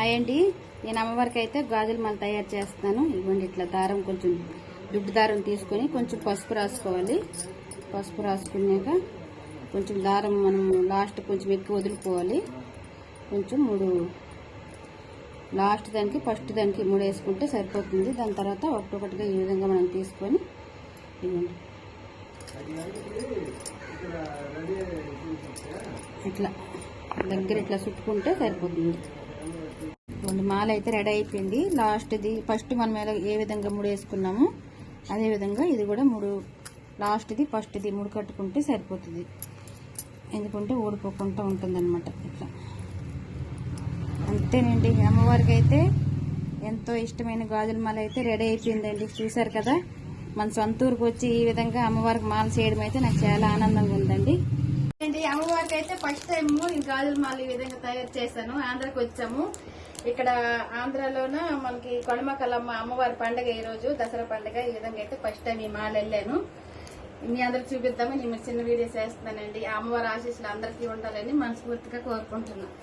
Hi అండి, నేను అమ్మవారికి అయితే గాజుల మాల తయారు చేస్తాను. ఇవ్వండి, ఇట్లా దారం కొంచెం దుడ్డు దారం తీసుకొని కొంచెం పసుపు రాసుకోవాలి. పసుపు రాసుకున్నాక కొంచెం దారం మనం లాస్ట్ కొంచెం ఎక్కువ వదులుకోవాలి. కొంచెం లాస్ట్ దానికి ఫస్ట్ దానికి 3 వేసుకుంటే సరిపోతుంది. దాని తర్వాత ఒక్కొక్కటిగా ఈ విధంగా మనం తీసుకొని ఇవ్వండి ఇట్లా దగ్గర ఇట్లా చుట్టుకుంటే సరిపోతుంది. మాల అయితే రెడీ అయిపోయింది. లాస్ట్ది ఫస్ట్ మనం ఏ విధంగా 3 వేసుకున్నామో అదే విధంగా ఇది కూడా 3 లాస్ట్ది ఫస్ట్ది 3 కట్టుకుంటే సరిపోతుంది. ఎందుకంటే ఊడిపోకుండా ఉంటుంది అనమాట. ఇట్లా అంతేనండి. అమ్మవారికి అయితే ఎంతో ఇష్టమైన గాజుల మాల అయితే రెడీ అయిపోయిందండి. చూసారు కదా, మన సొంత ఊరికి వచ్చి ఈ విధంగా అమ్మవారికి మాల చేయడం అయితే నాకు చాలా ఆనందంగా ఉందండి. అమ్మవారికి అయితే ఫస్ట్ టైం ఈ గాజుల మాల ఈ విధంగా తయారు చేశాను. ఆంధ్రాకి వచ్చాము. ఇక్కడ ఆంధ్రాలోన మనకి కొడమకలమ్మ అమ్మవారి పండుగ, ఈ రోజు దసరా పండుగ. ఈ విధంగా అయితే ఫస్ట్ టైం ఈ మాల వెళ్ళాను. మీ అందరికి చూపిద్దామని నేను చిన్న వీడియోస్ వేస్తున్నానండి. అమ్మవారి ఆశీస్సులు అందరికీ ఉండాలని మనస్ఫూర్తిగా కోరుకుంటున్నాను.